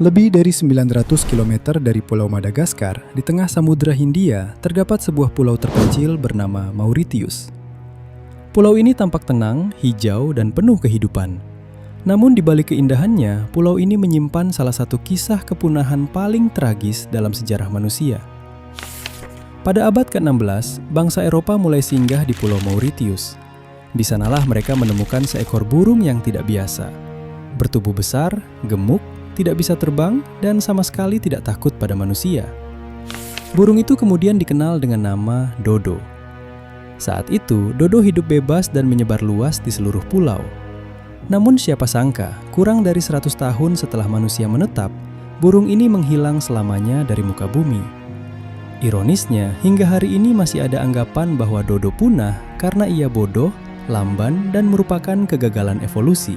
Lebih dari 900 km dari Pulau Madagaskar, di tengah Samudra Hindia, terdapat sebuah pulau terpencil bernama Mauritius. Pulau ini tampak tenang, hijau, dan penuh kehidupan. Namun di balik keindahannya, pulau ini menyimpan salah satu kisah kepunahan paling tragis dalam sejarah manusia. Pada abad ke-16, bangsa Eropa mulai singgah di Pulau Mauritius. Di sanalah mereka menemukan seekor burung yang tidak biasa. Bertubuh besar, gemuk, tidak bisa terbang, dan sama sekali tidak takut pada manusia. Burung itu kemudian dikenal dengan nama Dodo. Saat itu, Dodo hidup bebas dan menyebar luas di seluruh pulau. Namun siapa sangka, kurang dari 100 tahun setelah manusia menetap, burung ini menghilang selamanya dari muka bumi. Ironisnya, hingga hari ini masih ada anggapan bahwa Dodo punah karena ia bodoh, lamban, dan merupakan kegagalan evolusi.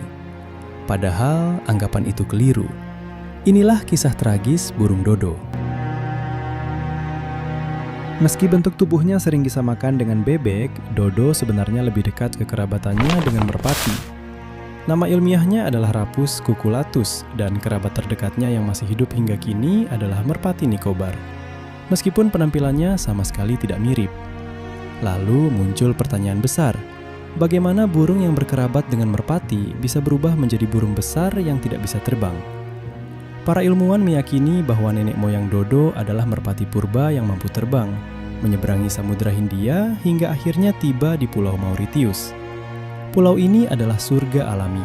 Padahal anggapan itu keliru. Inilah kisah tragis burung Dodo. Meski bentuk tubuhnya sering disamakan dengan bebek, Dodo sebenarnya lebih dekat kekerabatannya dengan merpati. Nama ilmiahnya adalah Rapus cucullatus, dan kerabat terdekatnya yang masih hidup hingga kini adalah merpati Nicobar. Meskipun penampilannya sama sekali tidak mirip. Lalu muncul pertanyaan besar. Bagaimana burung yang berkerabat dengan merpati bisa berubah menjadi burung besar yang tidak bisa terbang? Para ilmuwan meyakini bahwa nenek moyang Dodo adalah merpati purba yang mampu terbang, menyeberangi Samudra Hindia hingga akhirnya tiba di Pulau Mauritius. Pulau ini adalah surga alami.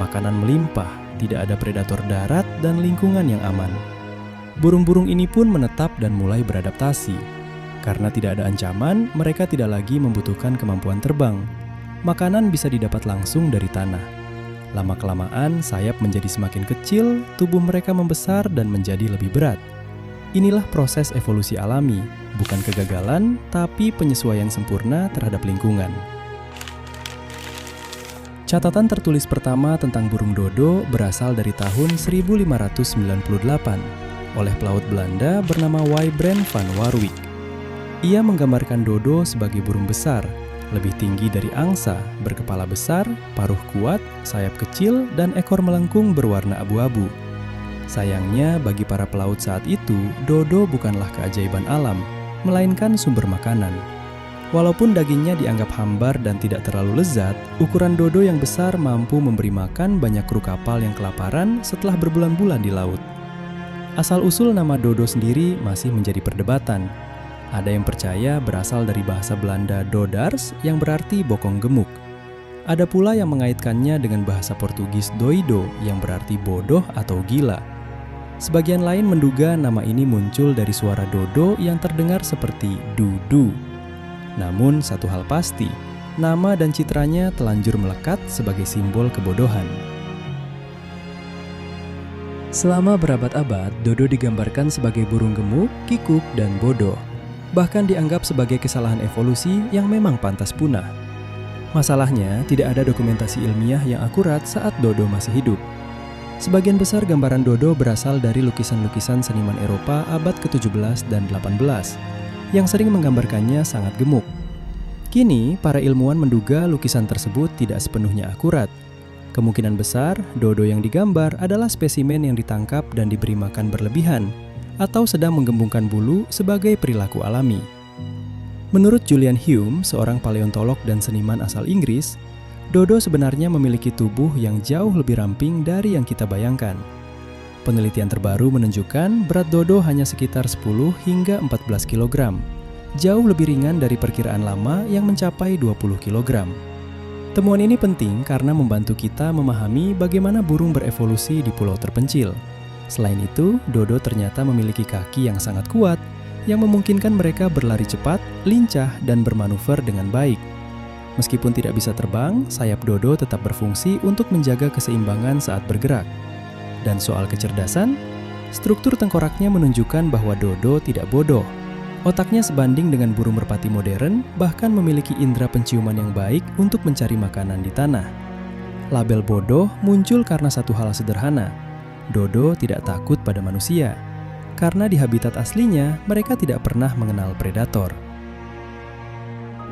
Makanan melimpah, tidak ada predator darat, dan lingkungan yang aman. Burung-burung ini pun menetap dan mulai beradaptasi. Karena tidak ada ancaman, mereka tidak lagi membutuhkan kemampuan terbang. Makanan bisa didapat langsung dari tanah. Lama-kelamaan, sayap menjadi semakin kecil, tubuh mereka membesar dan menjadi lebih berat. Inilah proses evolusi alami, bukan kegagalan, tapi penyesuaian sempurna terhadap lingkungan. Catatan tertulis pertama tentang burung Dodo berasal dari tahun 1598 oleh pelaut Belanda bernama Wybren van Warwick. Ia menggambarkan Dodo sebagai burung besar, lebih tinggi dari angsa, berkepala besar, paruh kuat, sayap kecil, dan ekor melengkung berwarna abu-abu. Sayangnya, bagi para pelaut saat itu, Dodo bukanlah keajaiban alam, melainkan sumber makanan. Walaupun dagingnya dianggap hambar dan tidak terlalu lezat, ukuran Dodo yang besar mampu memberi makan banyak kru kapal yang kelaparan setelah berbulan-bulan di laut. Asal-usul nama Dodo sendiri masih menjadi perdebatan. Ada yang percaya berasal dari bahasa Belanda dodars yang berarti bokong gemuk. Ada pula yang mengaitkannya dengan bahasa Portugis doido yang berarti bodoh atau gila. Sebagian lain menduga nama ini muncul dari suara Dodo yang terdengar seperti du-du. Namun satu hal pasti, nama dan citranya telanjur melekat sebagai simbol kebodohan. Selama berabad-abad, Dodo digambarkan sebagai burung gemuk, kikuk, dan bodoh. Bahkan dianggap sebagai kesalahan evolusi yang memang pantas punah. Masalahnya, tidak ada dokumentasi ilmiah yang akurat saat Dodo masih hidup. Sebagian besar gambaran Dodo berasal dari lukisan-lukisan seniman Eropa abad ke-17 dan 18, yang sering menggambarkannya sangat gemuk. Kini, para ilmuwan menduga lukisan tersebut tidak sepenuhnya akurat. Kemungkinan besar, Dodo yang digambar adalah spesimen yang ditangkap dan diberi makan berlebihan, atau sedang menggembungkan bulu sebagai perilaku alami. Menurut Julian Hume, seorang paleontolog dan seniman asal Inggris, Dodo sebenarnya memiliki tubuh yang jauh lebih ramping dari yang kita bayangkan. Penelitian terbaru menunjukkan berat Dodo hanya sekitar 10 hingga 14 kg, jauh lebih ringan dari perkiraan lama yang mencapai 20 kg. Temuan ini penting karena membantu kita memahami bagaimana burung berevolusi di pulau terpencil. Selain itu, Dodo ternyata memiliki kaki yang sangat kuat, yang memungkinkan mereka berlari cepat, lincah, dan bermanuver dengan baik. Meskipun tidak bisa terbang, sayap Dodo tetap berfungsi untuk menjaga keseimbangan saat bergerak. Dan soal kecerdasan, struktur tengkoraknya menunjukkan bahwa Dodo tidak bodoh. Otaknya sebanding dengan burung merpati modern, bahkan memiliki indera penciuman yang baik untuk mencari makanan di tanah. Label bodoh muncul karena satu hal sederhana. Dodo tidak takut pada manusia, karena di habitat aslinya mereka tidak pernah mengenal predator.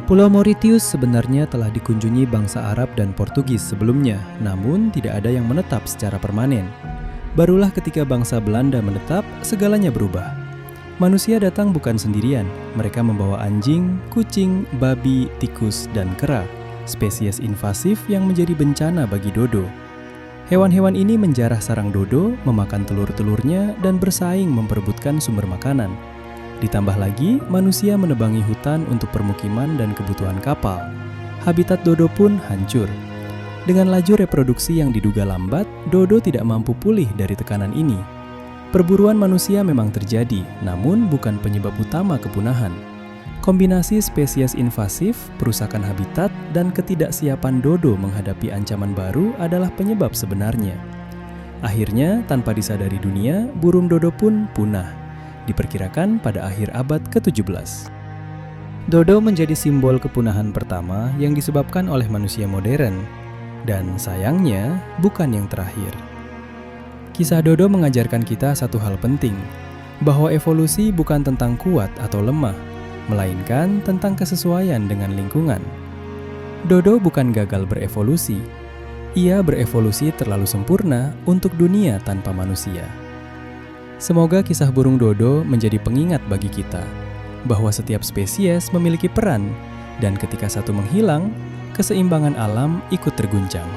Pulau Mauritius sebenarnya telah dikunjungi bangsa Arab dan Portugis sebelumnya, namun tidak ada yang menetap secara permanen. Barulah ketika bangsa Belanda menetap, segalanya berubah. Manusia datang bukan sendirian, mereka membawa anjing, kucing, babi, tikus, dan kera, spesies invasif yang menjadi bencana bagi dodo. Hewan-hewan ini menjarah sarang dodo, memakan telur-telurnya, dan bersaing memperebutkan sumber makanan. Ditambah lagi, manusia menebangi hutan untuk permukiman dan kebutuhan kapal. Habitat dodo pun hancur. Dengan laju reproduksi yang diduga lambat, dodo tidak mampu pulih dari tekanan ini. Perburuan manusia memang terjadi, namun bukan penyebab utama kepunahan. Kombinasi spesies invasif, perusakan habitat, dan ketidaksiapan dodo menghadapi ancaman baru adalah penyebab sebenarnya. Akhirnya, tanpa disadari dunia, burung dodo pun punah. Diperkirakan pada akhir abad ke-17. Dodo menjadi simbol kepunahan pertama yang disebabkan oleh manusia modern. Dan sayangnya, bukan yang terakhir. Kisah dodo mengajarkan kita satu hal penting, bahwa evolusi bukan tentang kuat atau lemah, melainkan tentang kesesuaian dengan lingkungan. Dodo bukan gagal berevolusi. Ia berevolusi terlalu sempurna untuk dunia tanpa manusia. Semoga kisah burung dodo menjadi pengingat bagi kita, bahwa setiap spesies memiliki peran, dan ketika satu menghilang, keseimbangan alam ikut terguncang.